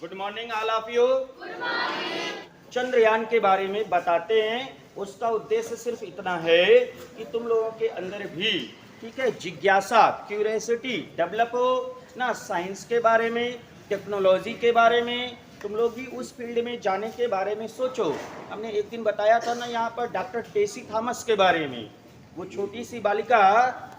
Good morning all of you. Chandrayaan के बारे में बताते हैं। उसका उद्देश्य सिर्फ इतना है कि तुम लोगों के अंदर भी ठीक है जिज्ञासा क्यूरियोसिटी डेवलप हो ना, साइंस के बारे में, टेक्नोलॉजी के बारे में, तुम लोग भी उस फील्ड में जाने के बारे में सोचो। हमने एक दिन बताया था ना यहाँ पर डॉक्टर टेसी थॉमस के बारे में। वो छोटी सी बालिका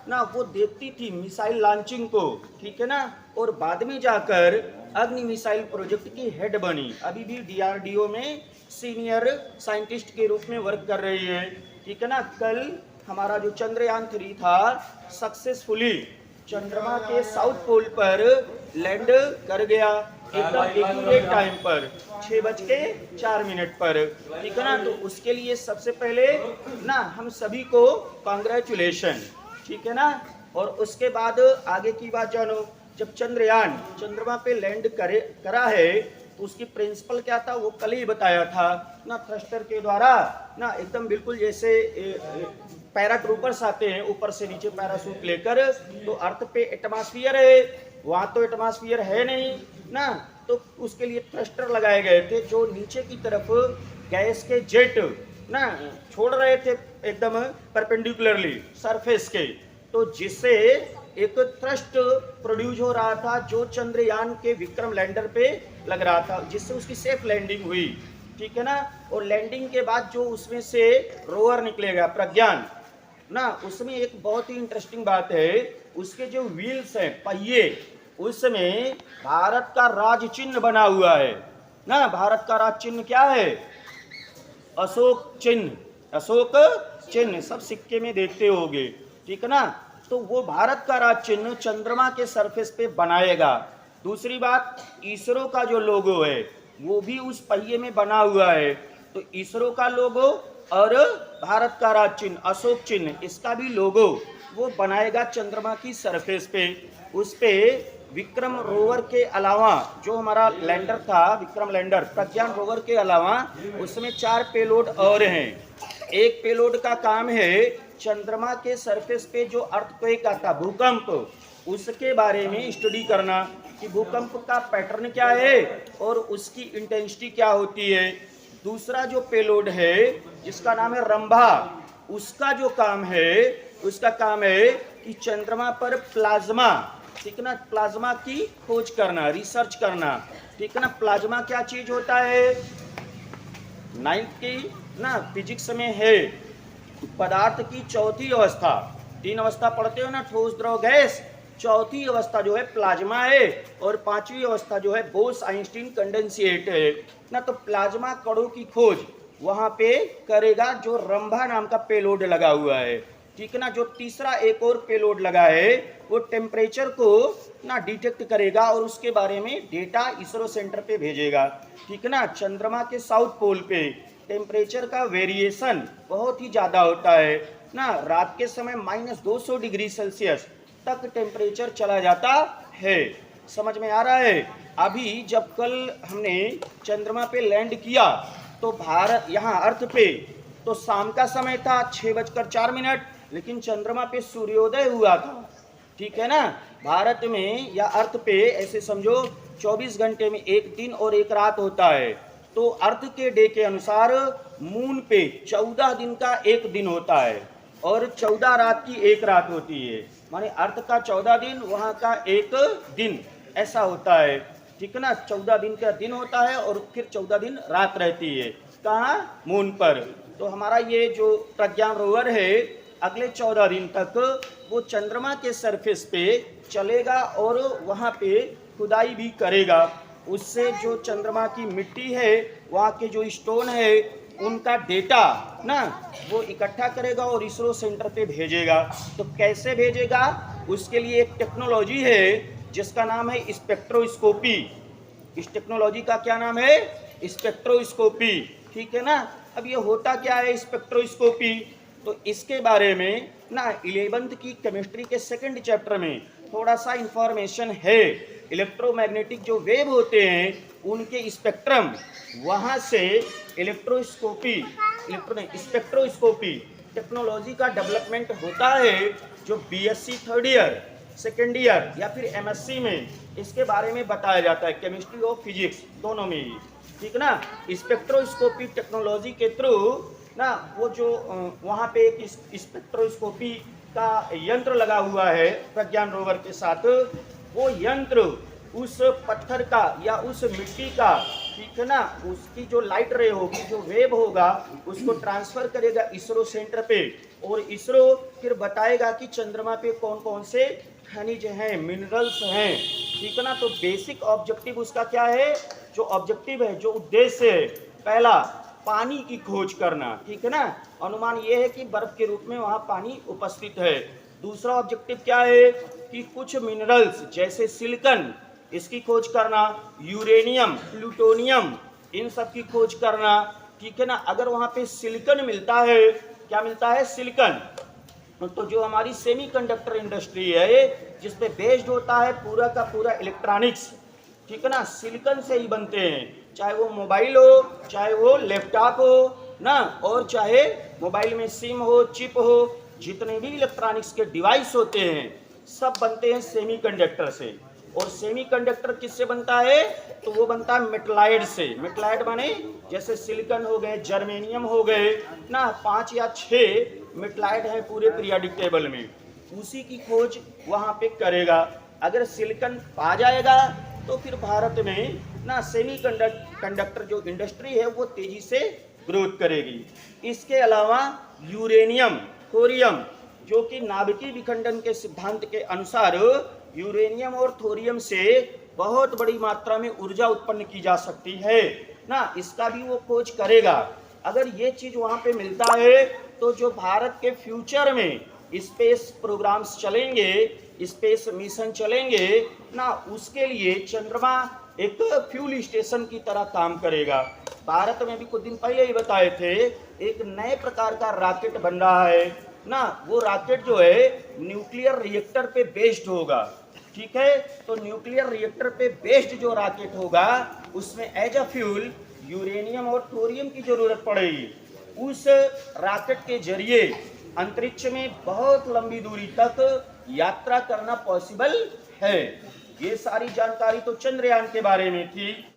ना वो देखती थी मिसाइल लॉन्चिंग को, ठीक है ना, और बाद में जाकर अग्नि मिसाइल प्रोजेक्ट की हेड बनी। अभी भी डीआरडीओ में सीनियर साइंटिस्ट के रूप में वर्क कर रही है, ठीक है ना। कल हमारा जो चंद्रयान 3 था सक्सेसफुली चंद्रमा के साउथ पोल पर लैंड कर गया, एकदम एक्यूरेट टाइम पर 6:04 पर, ठीक है ना। तो उसके लिए सबसे पहले ना हम सभी को कांग्रेचुलेशन, ठीक है ना। और उसके बाद आगे की बात जानो। जब चंद्रयान चंद्रमा पे लैंड करा है तो उसकी प्रिंसिपल क्या था वो कल ही बताया था ना, थ्रस्टर के द्वारा ना एकदम बिल्कुल जैसे पैराट्रूपर्स आते हैं ऊपर से नीचे पैराशूट लेकर, तो अर्थ पे एटमॉस्फेयर है, वहां तो एटमॉस्फेयर है नहीं ना, तो उसके लिए थ्रस्टर लगाए गए थे जो नीचे की तरफ गैस के जेट ना छोड़ रहे थे एकदम परपेंडिकुलरली सरफेस के, तो जिससे एक थ्रस्ट प्रोड्यूस हो रहा था जो चंद्रयान के विक्रम लैंडर पे लग रहा था, जिससे उसकी सेफ लैंडिंग हुई, ठीक है ना। और लैंडिंग के बाद जो उसमें से रोवर निकलेगा प्रज्ञान ना, उसमें एक बहुत ही इंटरेस्टिंग बात है, उसके जो व्हील्स हैं पहिए उसमें भारत का राज चिन्ह बना हुआ है ना। भारत का राज चिन्ह क्या है? अशोक चिन्ह, अशोक चिन्ह सब सिक्के में देखते होगे, ठीक है ना। तो वो भारत का राज चिन्ह चंद्रमा के सरफेस पे बनाएगा। दूसरी बात, इसरो का जो लोगो है वो भी उस पहिए में बना हुआ है, तो इसरो का लोगो और भारत का राज चिन्ह अशोक चिन्ह इसका भी लोगो वो बनाएगा चंद्रमा की सरफेस पे। उस पे विक्रम रोवर के अलावा जो हमारा लैंडर था विक्रम लैंडर प्रज्ञान रोवर के अलावा उसमें 4 पेलोड और हैं। एक पेलोड का काम है चंद्रमा के सरफेस पे जो अर्थक्वेक आता भूकंप उसके बारे में स्टडी करना कि भूकंप का पैटर्न क्या है और उसकी इंटेंसिटी क्या होती है। दूसरा जो पेलोड है जिसका नाम है रंभा, उसका जो काम है उसका काम है कि चंद्रमा पर प्लाज्मा, ठीक है ना, प्लाज्मा की खोज करना, रिसर्च करना, ठीक है ना। प्लाज्मा क्या चीज होता है? 9th की ना फिजिक्स में है पदार्थ की चौथी अवस्था, 3 अवस्था पढ़ते हो ना, ठोस द्रव गैस, चौथी अवस्था जो है प्लाज्मा है और 5वीं अवस्था जो है बोस आइंस्टीन कंडेंसेट है ना। तो प्लाज्मा कणों की खोज वहां पे करेगा जो रंभा नाम का पेलोड लगा हुआ है, ठीक है ना। जो तीसरा एक और पेलोड लगा है वो टेम्परेचर को ना डिटेक्ट करेगा और उसके बारे में डेटा इसरो सेंटर पे भेजेगा, ठीक है ना। चंद्रमा के साउथ पोल पे टेम्परेचर का वेरिएशन बहुत ही ज़्यादा होता है ना, रात के समय -200 डिग्री सेल्सियस तक टेम्परेचर चला जाता है। समझ में आ रहा है? अभी जब कल हमने चंद्रमा पे लैंड किया तो भारत यहाँ अर्थ पे तो शाम का समय था 6:04, लेकिन चंद्रमा पे सूर्योदय हुआ था, ठीक है ना। भारत में या अर्थ पे ऐसे समझो 24 घंटे में एक दिन और एक रात होता है, तो अर्थ के डे के अनुसार मून पे 14 दिन का एक दिन होता है और 14 रात की एक रात होती है, माने अर्थ का 14 दिन वहाँ का एक दिन ऐसा होता है, ठीक है ना। 14 दिन का दिन होता है और फिर 14 दिन रात रहती है, कहाँ? मून पर। तो हमारा ये जो प्रज्ञान रोवर है अगले 14 दिन तक वो चंद्रमा के सरफेस पे चलेगा और वहाँ पे खुदाई भी करेगा। उससे जो चंद्रमा की मिट्टी है वहाँ के जो स्टोन है उनका डेटा ना वो इकट्ठा करेगा और इसरो सेंटर पे भेजेगा। तो कैसे भेजेगा? उसके लिए एक टेक्नोलॉजी है जिसका नाम है स्पेक्ट्रोस्कोपी। इस टेक्नोलॉजी का क्या नाम है? स्पेक्ट्रोस्कोपी, ठीक है ना। अब ये होता क्या है स्पेक्ट्रोस्कोपी? तो इसके बारे में ना 11th की केमिस्ट्री के 2nd चैप्टर में थोड़ा सा इंफॉर्मेशन है। इलेक्ट्रोमैग्नेटिक जो वेव होते हैं उनके स्पेक्ट्रम, वहाँ से स्पेक्ट्रोस्कोपी टेक्नोलॉजी का डेवलपमेंट होता है। जो BSc 3rd year second year या फिर एमएससी में इसके बारे में बताया जाता है, केमिस्ट्री और फिजिक्स दोनों में ही, ठीक ना। स्पेक्ट्रोस्कोपी टेक्नोलॉजी के थ्रू ना वो जो वहाँ पे एक स्पेक्ट्रोस्कोपी का यंत्र लगा हुआ है प्रज्ञान रोवर के साथ, वो यंत्र उस पत्थर का या उस मिट्टी का, ठीक है ना, उसकी जो लाइट रे होगी, जो वेव होगा, उसको ट्रांसफर करेगा इसरो सेंटर पे, और इसरो फिर बताएगा कि चंद्रमा पे कौन कौन से खनिज हैं, मिनरल्स हैं, ठीक है ना। तो बेसिक ऑब्जेक्टिव उसका क्या है, जो ऑब्जेक्टिव है, जो उद्देश्य है, पहला पानी की खोज करना, ठीक है ना। अनुमान ये है कि बर्फ के रूप में वहाँ पानी उपस्थित है। दूसरा ऑब्जेक्टिव क्या है कि कुछ मिनरल्स जैसे सिलिकॉन, इसकी खोज करना, यूरेनियम, प्लूटोनियम, इन सब की खोज करना, ठीक है ना। अगर वहाँ पे सिलिकॉन मिलता है, क्या मिलता है, सिलिकॉन, तो जो हमारी सेमीकंडक्टर इंडस्ट्री है, जिस पे बेस्ड होता है पूरा का पूरा इलेक्ट्रॉनिक्स, ठीक है ना, सिलिकॉन से ही बनते हैं, चाहे वो मोबाइल हो, चाहे वो लैपटॉप हो ना, और चाहे मोबाइल में सिम हो, चिप हो, जितने भी इलेक्ट्रॉनिक्स के डिवाइस होते हैं सब बनते हैं सेमीकंडक्टर से। और सेमीकंडक्टर किससे बनता है, तो वो बनता है मेटलाइड से। मेटलाइड माने जैसे सिलिकॉन हो गए, जर्मेनियम हो गए ना, 5 या 6 मेटलाइड है पूरे पीरियोडिक टेबल में, उसी की खोज वहाँ पे करेगा। अगर सिलिकॉन पा जाएगा तो फिर भारत में ना सेमीकंडक्टर जो इंडस्ट्री है वो तेजी से ग्रोथ करेगी। इसके अलावा यूरेनियम, थोरियम, जो कि नाभिकीय विखंडन के सिद्धांत के अनुसार यूरेनियम और थोरियम से बहुत बड़ी मात्रा में ऊर्जा उत्पन्न की जा सकती है ना, इसका भी वो खोज करेगा। अगर ये चीज वहाँ पे मिलता है तो जो भारत के फ्यूचर में स्पेस प्रोग्राम्स चलेंगे, स्पेस मिशन चलेंगे ना, उसके लिए चंद्रमा एक फ्यूल स्टेशन की तरह काम करेगा। भारत में भी कुछ दिन पहले ही बताए थे, एक नए प्रकार का रॉकेट बन रहा है ना, वो रॉकेट जो है न्यूक्लियर रिएक्टर पे बेस्ड होगा, ठीक है। तो न्यूक्लियर रिएक्टर पे बेस्ड जो रॉकेट होगा उसमें एज अ फ्यूल यूरेनियम और थोरियम की जरूरत पड़ेगी। उस रॉकेट के जरिए अंतरिक्ष में बहुत लंबी दूरी तक यात्रा करना पॉसिबल है। ये सारी जानकारी तो चंद्रयान के बारे में थी।